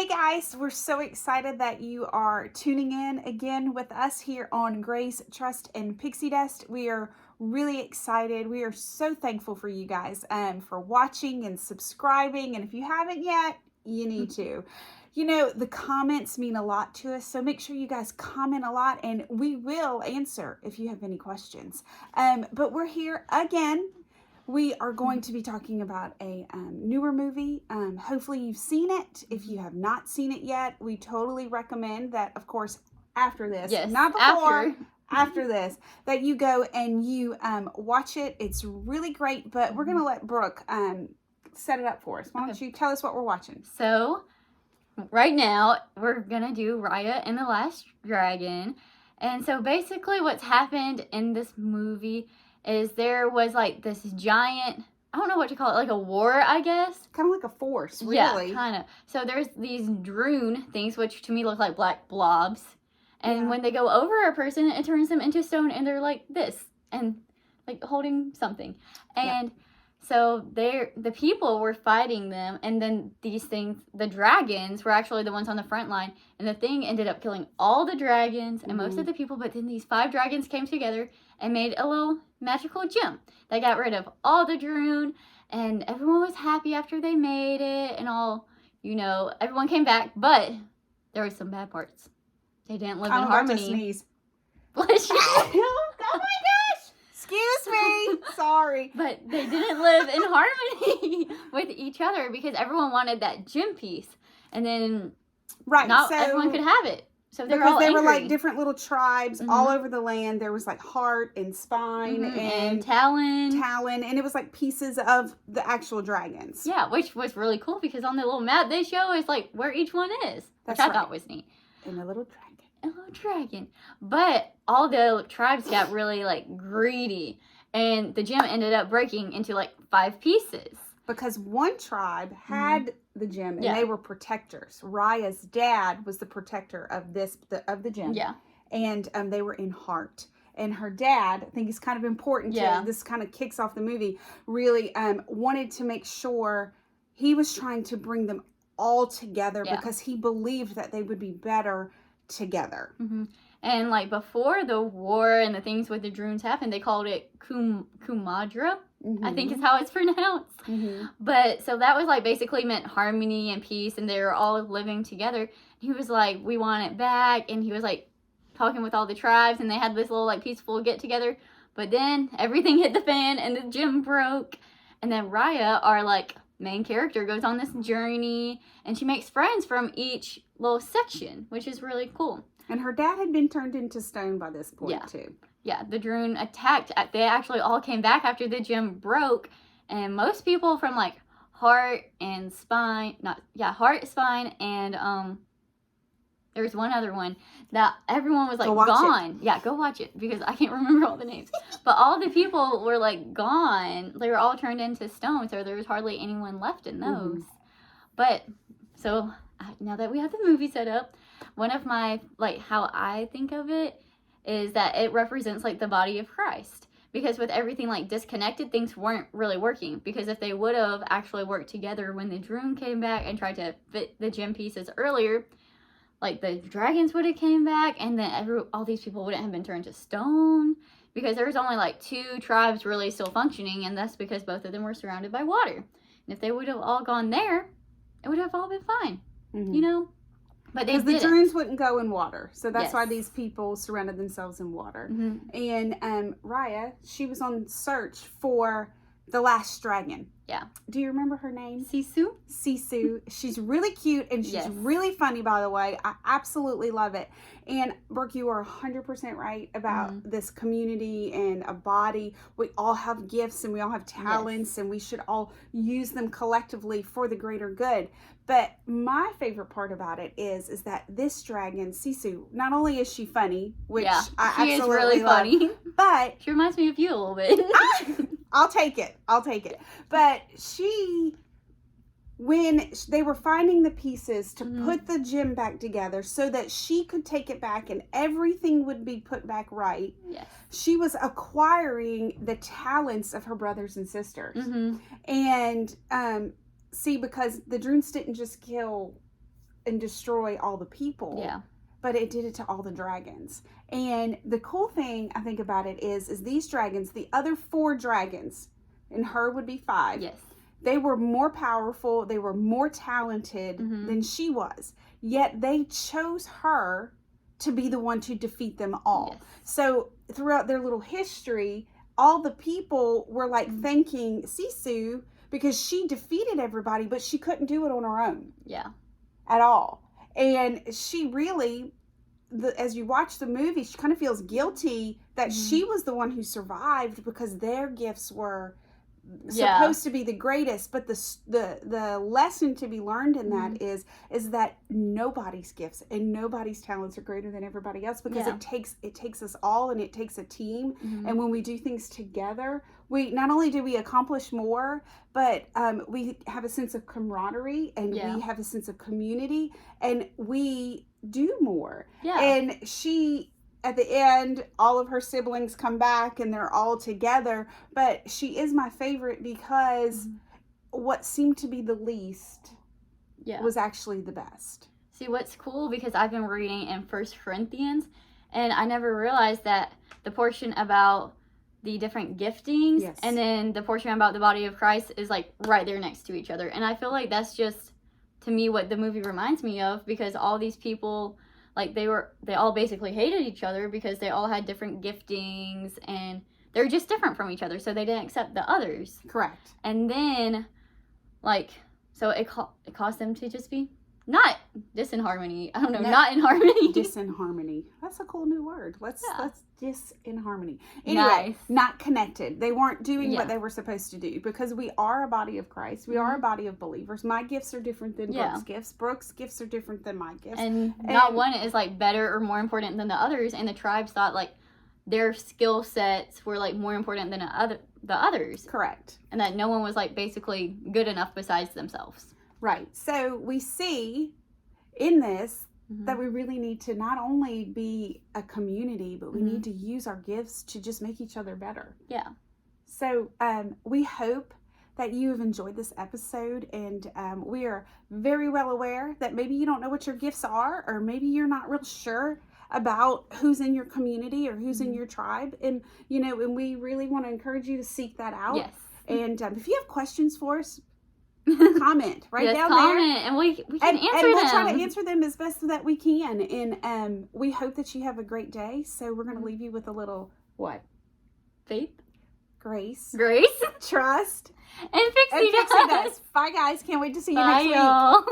Hey guys, we're so excited that you are tuning in again with us here on Grace, Trust, and Pixie Dust. We are really excited. We are so thankful for you guys for watching and subscribing. And if you haven't yet, you need to. You know, the comments mean a lot to us, so make sure you guys comment a lot and we will answer if you have any questions. But we're here again. We are going to be talking about a newer movie. Hopefully you've seen it. If you have not seen it yet, we totally recommend that, of course, after this, not before, after this, that you go and you watch it. It's really great, but we're going to let Brooke set it up for us. Why don't you tell us what we're watching? So, right now, we're going to do Raya and the Last Dragon. And so, basically, what's happened in this movie is there was like this giant, I don't know what to call it, like a war, I guess. Kind of like a force, really. Yeah, kind of. So there's these druun things, which to me look like black blobs. And when they go over a person, it turns them into stone, and they're like this, and like holding something. And so the people were fighting them, and then these things, the dragons, were actually the ones on the front line, and the thing ended up killing all the dragons and most of the people, but then these 5 dragons came together and made a little magical gem. They got rid of all the druun, and everyone was happy after they made it, and all, you know, everyone came back, but there was some bad parts. They didn't live in harmony. Sneeze. Bless you. Oh my gosh! Excuse me. Sorry. But they didn't live in harmony with each other because everyone wanted that gem piece, and then not everyone could have it. So they were like different little tribes all over the land. There was like heart and spine and talon, and it was like pieces of the actual dragons. Yeah, which was really cool because on the little map they show is like where each one is, which I thought was neat. And a little dragon. But all the tribes got really like greedy, and the gem ended up breaking into like 5 pieces. Because one tribe had the gem, and they were protectors. Raya's dad was the protector of the gem. Yeah. And they were in heart. And her dad, I think it's kind of important to, this kind of kicks off the movie, really wanted to make sure he was trying to bring them all together because he believed that they would be better together. And like before the war and the things with the druuns happened, they called it Kumadra. I think is how it's pronounced. But so that was like basically meant harmony and peace, and they were all living together. He was like, we want it back, and he was like talking with all the tribes, and they had this little like peaceful get together. But then everything hit the fan, and the gem broke. And then Raya, our like main character, goes on this journey, and she makes friends from each little section, which is really cool. And her dad had been turned into stone by this point too. Yeah, the druun attacked. They actually all came back after the gem broke, and most people from like heart and spine, heart, spine, and there's one other one that everyone was like gone. Yeah, go watch it because I can't remember all the names. But all the people were like gone. They were all turned into stone, so there was hardly anyone left in those. But so now that we have the movie set up, one of my like how I think of it is that it represents like the body of Christ, because with everything like disconnected, things weren't really working, because if they would have actually worked together when the druun came back and tried to fit the gem pieces earlier, like the dragons would have came back, and then all these people wouldn't have been turned to stone, because there was only like 2 tribes really still functioning, and that's because both of them were surrounded by water. And if they would have all gone there, it would have all been fine, you know. But because the druuns wouldn't go in water, so that's why these people surrounded themselves in water. And Raya, she was on search for the last dragon. Yeah. Do you remember her name? Sisu. Sisu. She's really cute, and she's really funny, by the way. I absolutely love it. And Brooke, you are 100% right about this community and a body. We all have gifts, and we all have talents, and we should all use them collectively for the greater good. But my favorite part about it is that this dragon, Sisu, not only is she funny, which I absolutely love, really funny, but she reminds me of you a little bit. I'll take it. But when they were finding the pieces to put the gem back together so that she could take it back and everything would be put back right, she was acquiring the talents of her brothers and sisters. And see, because the druuns didn't just kill and destroy all the people. Yeah. But it did it to all the dragons. And the cool thing I think about it is these dragons, the other 4 dragons, and her would be 5. Yes. They were more powerful. They were more talented than she was. Yet they chose her to be the one to defeat them all. Yes. So throughout their little history, all the people were like thanking Sisu because she defeated everybody, but she couldn't do it on her own. Yeah. At all. And she really, as you watch the movie, she kind of feels guilty that she was the one who survived because their gifts were supposed to be the greatest. But the lesson to be learned in that is that nobody's gifts and nobody's talents are greater than everybody else, because it takes us all, and it takes a team. And when we do things together, we not only do we accomplish more, but we have a sense of camaraderie, and we have a sense of community, and we do more. And she, at the end, all of her siblings come back and they're all together, but she is my favorite because what seemed to be the least was actually the best. See, what's cool, because I've been reading in 1 Corinthians, and I never realized that the portion about the different giftings and then the portion about the body of Christ is like right there next to each other. And I feel like that's just, to me, what the movie reminds me of, because all these people, like, they all basically hated each other because they all had different giftings and they're just different from each other, so they didn't accept the others. Correct. And then, like, so it caused them to just be not disharmony. I don't know, not in harmony. Disharmony. That's a cool new word. Let's disharmony. Anyway, not connected. They weren't doing what they were supposed to do, because we are a body of Christ. We are a body of believers. My gifts are different than Brooke's gifts. Brooke's gifts are different than my gifts. And not one is like better or more important than the others. And the tribes thought like their skill sets were like more important than the others. Correct. And that no one was like basically good enough besides themselves. Right. So we see in this that we really need to not only be a community, but we need to use our gifts to just make each other better. Yeah. So we hope that you have enjoyed this episode, and we are very well aware that maybe you don't know what your gifts are, or maybe you're not real sure about who's in your community or who's in your tribe. And, you know, and we really want to encourage you to seek that out. Yes. And if you have questions for us, comment down there, and we can answer them. And we'll try to answer them as best that we can. And we hope that you have a great day. So we're going to leave you with a little what? Faith, grace, grace, trust, and Pixie Dust. Bye, guys. Can't wait to see you next week. Y'all.